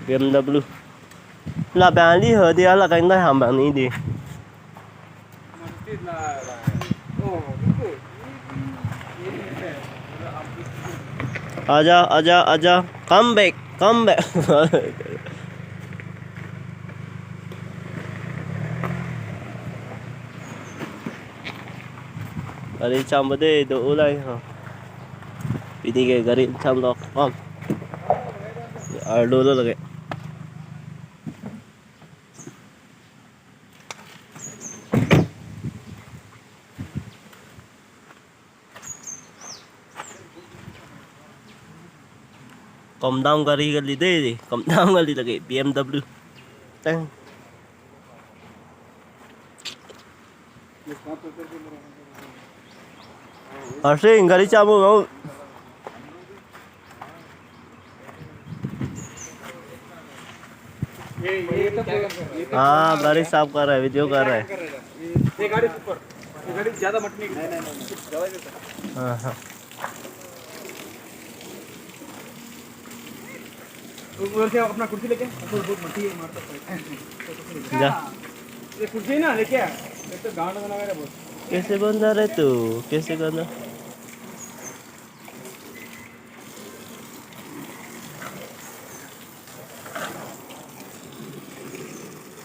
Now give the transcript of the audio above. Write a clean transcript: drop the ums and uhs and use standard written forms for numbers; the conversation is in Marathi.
BMW là bạn đi hở đi là cánh tay hàm bạn đi đi आजा आजा कम बैक गाड़ी chăm bữa đi đổ đây hả đi đi cái gaड़ी chăm đó không ở đâu đó là cái कम दाम गाड़ी गली दे दी कम दाम गाड़ी लगे BMW tang Arsing गाड़ी चाबो हाँ गाड़ी साफ कर रहा है वीडियो कर रहा है ये गाड़ी सुपर ये गाड़ी ज्यादा मटनी नहीं हाँ हाँ उधर से अपना कुर्सी लेके बहुत मट्टी है मारता जा ये कुर्सी ना लेके आ एक तो गांड बना मेरा बहुत कैसे बंदा रे तू कैसे बंदा